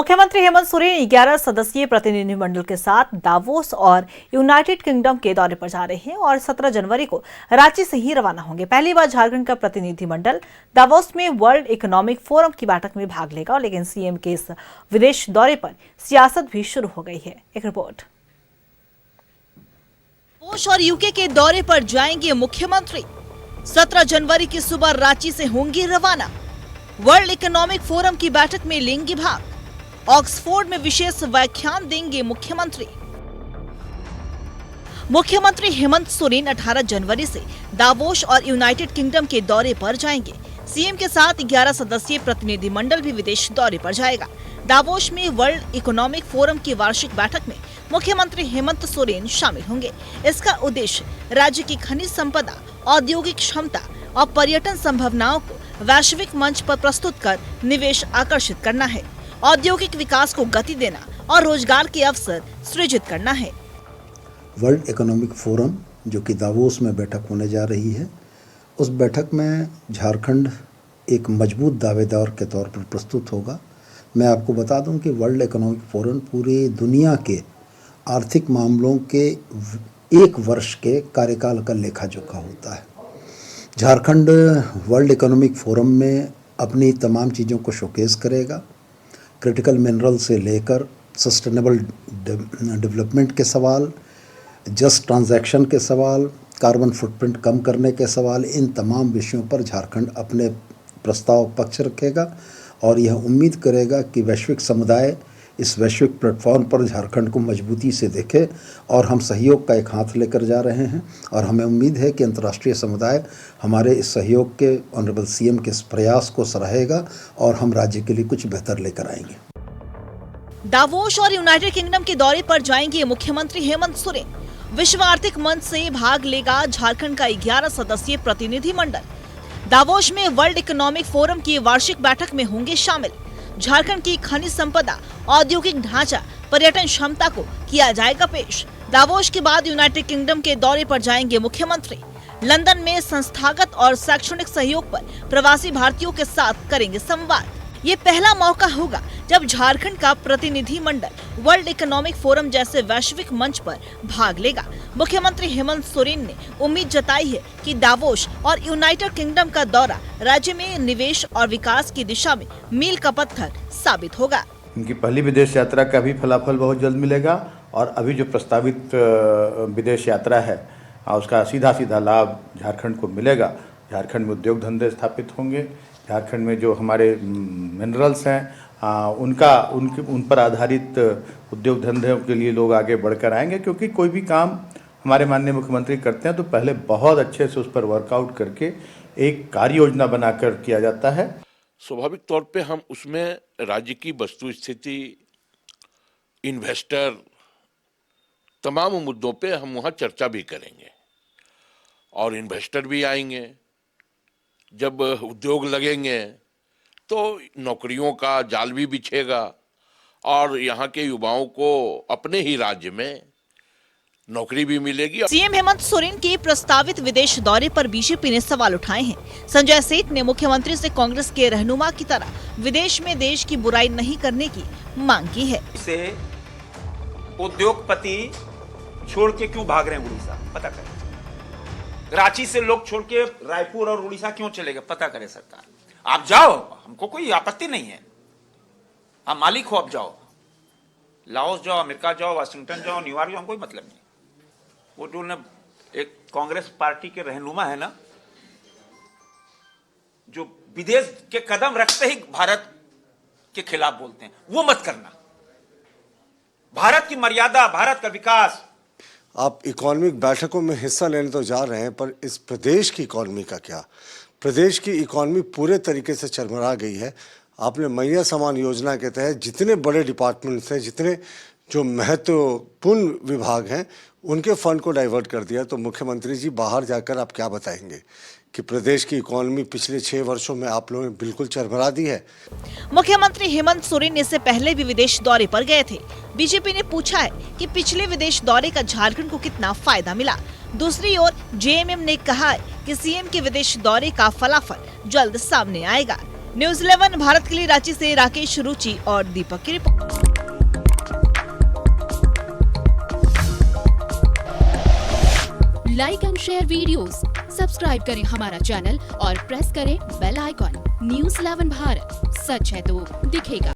मुख्यमंत्री हेमंत सोरेन 11 सदस्यीय प्रतिनिधिमंडल के साथ दावोस और यूनाइटेड किंगडम के दौरे पर जा रहे हैं और 17 जनवरी को रांची से ही रवाना होंगे। पहली बार झारखंड का प्रतिनिधिमंडल दावोस में वर्ल्ड इकोनॉमिक फोरम की बैठक में भाग लेगा, लेकिन सीएम के इस विदेश दौरे पर सियासत भी शुरू हो गई है। एक रिपोर्ट। दावोस और यूके के दौरे पर जाएंगे मुख्यमंत्री। 17 जनवरी की सुबह रांची से होंगे रवाना। वर्ल्ड इकोनॉमिक फोरम की बैठक में लेंगे भाग। ऑक्सफोर्ड में विशेष व्याख्यान देंगे मुख्यमंत्री। मुख्यमंत्री हेमंत सोरेन 18 जनवरी से दावोस और यूनाइटेड किंगडम के दौरे पर जाएंगे। सीएम के साथ 11 सदस्यीय प्रतिनिधिमंडल भी विदेश दौरे पर जाएगा। दावोस में वर्ल्ड इकोनॉमिक फोरम की वार्षिक बैठक में मुख्यमंत्री हेमंत सोरेन शामिल होंगे। इसका उद्देश्य राज्य की खनिज संपदा, औद्योगिक क्षमता और पर्यटन संभावनाओं को वैश्विक मंच पर प्रस्तुत कर निवेश आकर्षित करना है, औद्योगिक विकास को गति देना और रोजगार के अवसर सृजित करना है। वर्ल्ड इकोनॉमिक फोरम जो कि दावोस में बैठक होने जा रही है, उस बैठक में झारखंड एक मजबूत दावेदार के तौर पर प्रस्तुत होगा। मैं आपको बता दूं कि वर्ल्ड इकोनॉमिक फोरम पूरी दुनिया के आर्थिक मामलों के एक वर्ष के कार्यकाल का लेखा जोखा होता है। झारखंड वर्ल्ड इकोनॉमिक फोरम में अपनी तमाम चीज़ों को शोकेस करेगा। क्रिटिकल मिनरल से लेकर सस्टेनेबल डेवलपमेंट के सवाल, जस्ट ट्रांजैक्शन के सवाल, कार्बन फुटप्रिंट कम करने के सवाल, इन तमाम विषयों पर झारखंड अपने प्रस्ताव पक्ष रखेगा और यह उम्मीद करेगा कि वैश्विक समुदाय इस वैश्विक प्लेटफॉर्म पर झारखंड को मजबूती से देखे और हम सहयोग का एक हाथ लेकर जा रहे हैं और हमें उम्मीद है कि अंतर्राष्ट्रीय समुदाय हमारे इस सहयोग के ऑनरेबल सीएम के इस प्रयास को सराहेगा और हम राज्य के लिए कुछ बेहतर लेकर आएंगे। दावोस और यूनाइटेड किंगडम के दौरे पर जाएंगे मुख्यमंत्री हेमंत सोरेन। विश्व आर्थिक मंच से भाग लेगा झारखंड का 11 सदस्यीय प्रतिनिधिमंडल। दावोस में वर्ल्ड इकोनॉमिक फोरम की वार्षिक बैठक में होंगे शामिल। झारखंड की खनिज संपदा, औद्योगिक ढांचा, पर्यटन क्षमता को किया जाएगा पेश। दावोस के बाद यूनाइटेड किंगडम के दौरे पर जाएंगे मुख्यमंत्री। लंदन में संस्थागत और शैक्षणिक सहयोग पर प्रवासी भारतीयों के साथ करेंगे संवाद। ये पहला मौका होगा जब झारखंड का प्रतिनिधिमंडल वर्ल्ड इकोनॉमिक फोरम जैसे वैश्विक मंच पर भाग लेगा। मुख्यमंत्री हेमंत सोरेन ने उम्मीद जताई है कि दावोस और यूनाइटेड किंगडम का दौरा राज्य में निवेश और विकास की दिशा में मील का पत्थर साबित होगा। इनकी पहली विदेश यात्रा का भी फलाफल बहुत जल्द मिलेगा और अभी जो प्रस्तावित विदेश यात्रा है उसका सीधा लाभ झारखंड को मिलेगा। झारखंड में उद्योग धंधे स्थापित होंगे। झारखंड में जो हमारे मिनरल्स हैं उन पर आधारित उद्योग धंधों के लिए लोग आगे बढ़कर आएंगे, क्योंकि कोई भी काम हमारे माननीय मुख्यमंत्री करते हैं तो पहले बहुत अच्छे से उस पर वर्कआउट करके एक कार्य योजना बनाकर किया जाता है। स्वाभाविक तौर पे हम उसमें राज्य की वस्तु स्थिति, इन्वेस्टर, तमाम मुद्दों पे हम वहाँ चर्चा भी करेंगे और इन्वेस्टर भी आएंगे। जब उद्योग लगेंगे तो नौकरियों का जाल भी बिछेगा और यहाँ के युवाओं को अपने ही राज्य में नौकरी भी मिलेगी। सीएम हेमंत सोरेन के प्रस्तावित विदेश दौरे पर बीजेपी ने सवाल उठाए हैं। संजय सेठ ने मुख्यमंत्री से कांग्रेस के रहनुमा की तरह विदेश में देश की बुराई नहीं करने की मांग की है। इसे उद्योगपति छोड़ के क्यों भाग रहे हैं उड़ीसा, पता करें। रांची से लोग छोड़ के रायपुर और उड़ीसा क्यों चले गए, पता करे सरकार। आप जाओ, हमको कोई आपत्ति नहीं है, आप मालिक हो, आप जाओ, लाओस जाओ, अमेरिका जाओ, वाशिंगटन जाओ, न्यूयॉर्क जाओ, कोई मतलब नहीं। वो जो ना एक कांग्रेस पार्टी के रहनुमा है ना, जो विदेश के कदम रखते ही भारत के खिलाफ बोलते हैं, वो मत करना। भारत की मर्यादा, भारत का विकास। आप इकोनॉमिक बैठकों में हिस्सा लेने तो जा रहे हैं, पर इस प्रदेश की इकॉनमी का क्या? प्रदेश की इकॉनमी पूरे तरीके से चरमरा गई है। आपने मैया समान योजना के तहत जितने बड़े डिपार्टमेंट्स हैं, जितने जो महत्वपूर्ण विभाग हैं, उनके फंड को डाइवर्ट कर दिया। तो मुख्यमंत्री जी, बाहर जाकर आप क्या बताएंगे कि प्रदेश की इकोनॉमी पिछले 6 वर्षों में आप लोगों ने बिल्कुल चरमरा दी है? मुख्यमंत्री हेमंत सोरेन इससे पहले भी विदेश दौरे पर गए थे। बीजेपी ने पूछा है कि पिछले विदेश दौरे का झारखंड को कितना फायदा मिला। दूसरी ओर जेएमएम ने कहा है कि सीएम के विदेश दौरे का फलाफल जल्द सामने आएगा। न्यूज़ 11 भारत के लिए रांची से राकेश, रुचि और दीपक की report. Like and share videos, subscribe करें हमारा चैनल और प्रेस करें बेल आइकॉन। न्यूज़ 11 भारत, सच है तो दिखेगा।